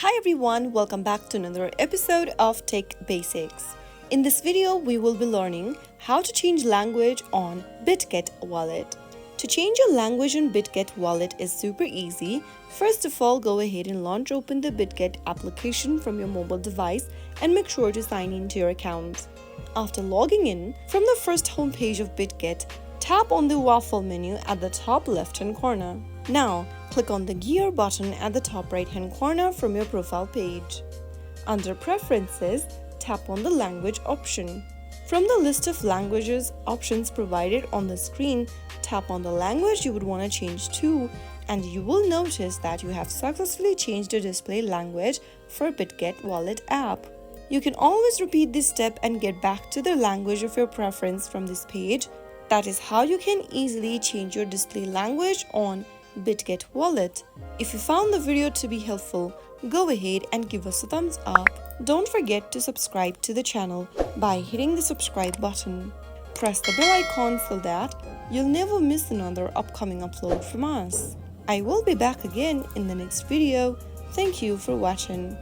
Hi everyone, welcome back to another episode of Tech Basics. In this video, we will be learning how to change language on Bitget Wallet. To change your language on Bitget Wallet is super easy. First of all, go ahead and launch open the Bitget application from your mobile device and make sure to sign into your account. After logging in, from the first homepage of Bitget, tap on the waffle menu at the top left-hand corner. Now, click on the gear button at the top right-hand corner from your profile page. Under Preferences, tap on the language option. From the list of languages options provided on the screen, tap on the language you would want to change to, and you will notice that you have successfully changed the display language for Bitget Wallet app. You can always repeat this step and get back to the language of your preference from this page. That is how you can easily change your display language on Bitget Wallet. If you found the video to be helpful, go ahead and give us a thumbs up. Don't forget to subscribe to the channel by hitting the subscribe button. Press the bell icon so that you'll never miss another upcoming upload from us. I will be back again in the next video. Thank you for watching.